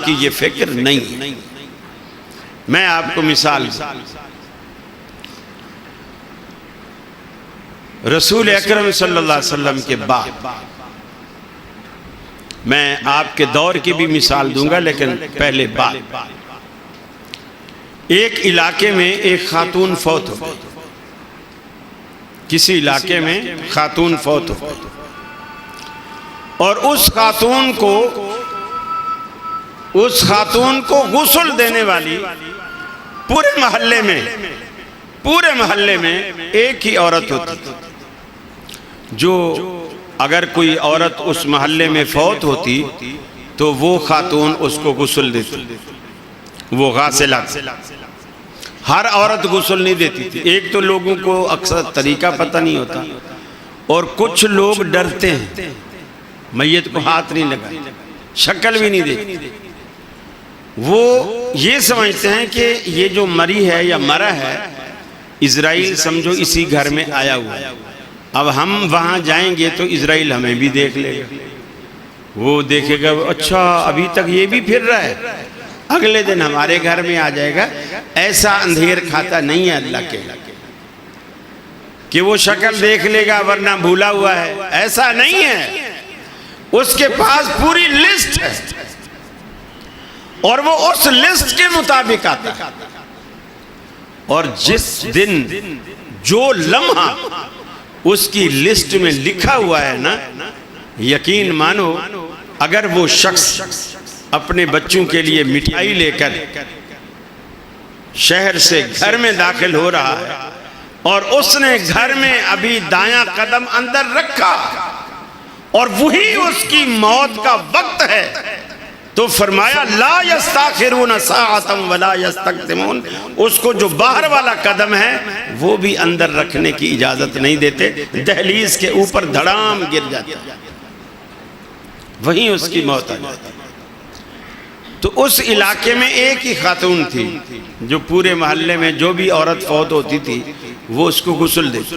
کی یہ فکر نہیں ہے۔ میں آپ کو مثال رسول اکرم صلی اللہ علیہ وسلم کے بعد میں آپ کے دور کی بھی مثال دوں گا، لیکن پہلے بعد ایک علاقے میں ایک خاتون فوت ہو گئی، کسی علاقے میں خاتون فوت ہو گئی، اور اس خاتون کو غسل دینے والی پورے محلے میں ایک ہی عورت ہوتی تھی، جو اگر کوئی عورت اس محلے میں فوت ہوتی تو وہ خاتون اس کو غسل دیتی، وہ غاسلہ تھی۔ ہر عورت غسل نہیں دیتی تھی، ایک تو لوگوں کو اکثر طریقہ پتہ نہیں ہوتا، اور کچھ لوگ ڈرتے ہیں، میت کو ہاتھ نہیں لگا، شکل بھی نہیں دیکھتے، وہ یہ سمجھتے ہیں کہ یہ جو مری ہے یا مرا ہے اسرائیل سمجھو اسی گھر میں آیا ہوا ہے، اب ہم وہاں جائیں گے تو اسرائیل ہمیں بھی دیکھ لے گا، وہ دیکھے گا اچھا ابھی تک یہ بھی پھر رہا ہے، اگلے دن ہمارے گھر میں آ جائے گا۔ ایسا اندھیر کھاتا نہیں ہے اللہ کے کہ وہ شکل دیکھ لے گا ورنہ بھولا ہوا ہے، ایسا نہیں ہے، اس کے پاس پوری لسٹ ہے اور وہ اس لسٹ کے مطابق آتا ہے، اور جس دن جو لمحہ اس کی لسٹ میں لکھا ہوا ہے نا، یقین مانو اگر وہ شخص اپنے بچوں کے لیے مٹھائی لے کر شہر سے گھر میں داخل ہو رہا ہے اور اس نے گھر میں ابھی دایاں قدم اندر رکھا اور وہی اس کی موت کا وقت ہے تو فرمایا لا یستاخرون ساعۃ ولا یستقدمون، اس کو جو باہر والا قدم ہے وہ بھی اندر رکھنے کی اجازت نہیں دیتے، دہلیز کے اوپر دھڑام گر جاتا ہے، وہیں اس کی موت آ جاتی۔ تو اس علاقے میں ایک ہی خاتون تھی جو پورے محلے میں جو بھی عورت فوت ہوتی تھی وہ اس کو غسل دیتی۔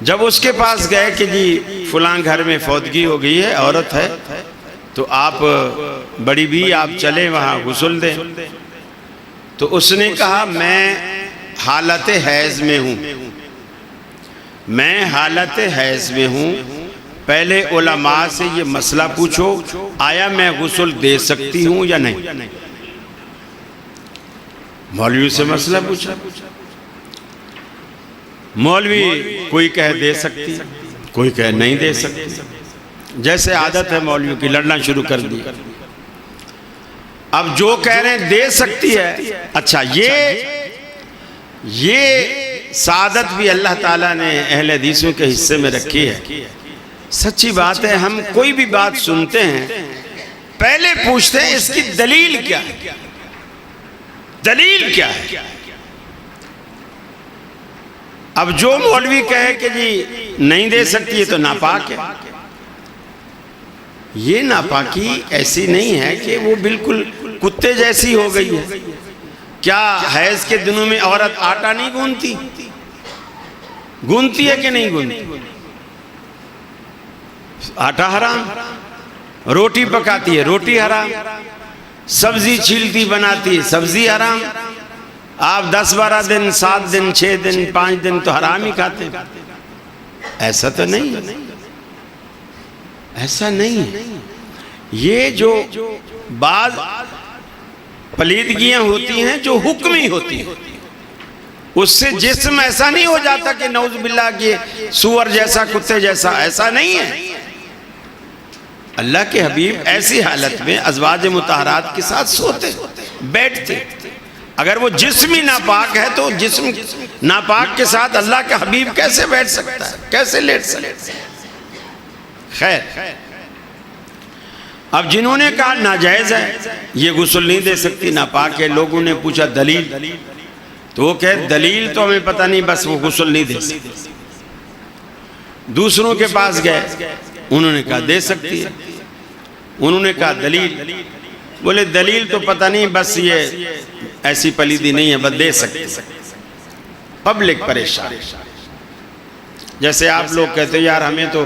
جب اس کے پاس گئے کہ جی فلاں گھر میں فوتگی ہو گئی ہے، عورت ہے، تو آپ بڑی بھی آپ چلیں وہاں غسل دیں، تو اس نے کہا میں حالت حیض میں ہوں، پہلے علماء سے یہ مسئلہ پوچھو آیا میں غسل دے سکتی ہوں یا نہیں۔ مولوی سے مسئلہ پوچھا، مولوی کوئی کہے دے سکتی، کوئی کہے نہیں دے سکتی، جیسے عادت ہے مولوی کی لڑنا شروع کر دی۔ اب جو کہہ رہے ہیں دے سکتی ہے، اچھا یہ سعادت بھی اللہ تعالیٰ نے اہل حدیثوں کے حصے میں رکھی ہے۔ سچی بات ہے، ہم کوئی بھی بات سنتے ہیں پہلے پوچھتے ہیں اس کی دلیل کیا ہے، دلیل کیا ہے۔ اب جو مولوی کہے کہ جی نہیں دے سکتی ہے تو ناپاک ہے، یہ ناپاکی ایسی نہیں ہے کہ وہ بالکل کتے جیسی ہو گئی ہے۔ کیا حیض کے دنوں میں عورت آٹا نہیں گونتی ہے کہ نہیں گونتی؟ آٹا حرام، روٹی پکاتی ہے روٹی حرام، سبزی چھیلتی بناتی ہے سبزی حرام، آپ 10-12 دن 7 دن 6 دن 5 دن تو حرام ہی کھاتے ہیں۔ ایسا تو نہیں ہے، ایسا نہیں ہے۔ یہ جو بعض پلیدگیاں ہوتی ہیں جو حکمی ہوتی ہیں، اس سے جسم ایسا نہیں ہو جاتا کہ نعوذ باللہ کہ سور جیسا کتے جیسا، ایسا نہیں ہے۔ اللہ کے حبیب ایسی حالت میں ازواج مطہرات کے ساتھ سوتے بیٹھتے، اگر وہ جسم ہی ناپاک ہے تو جسم ناپاک کے ساتھ اللہ کا حبیب کیسے بیٹھ سکتا ہے، کیسے لیٹ سکتا ہے؟ خیر، اب جنہوں نے کہا ناجائز ہے، یہ غسل نہیں دے سکتی، ناپاک ہے، لوگوں نے پوچھا دلیل، تو وہ کہے دلیل تو ہمیں پتہ نہیں، بس وہ غسل نہیں دے سکتی۔ دوسروں کے پاس گئے، انہوں نے کہا دے سکتی ہے، انہوں نے کہا دلیل، بولے دلیل تو پتہ نہیں، بس یہ ایسی پلیدی نہیں ہے، بس دے سکتی۔ پبلک پریشان، جیسے آپ لوگ کہتے ہیں یار ہمیں تو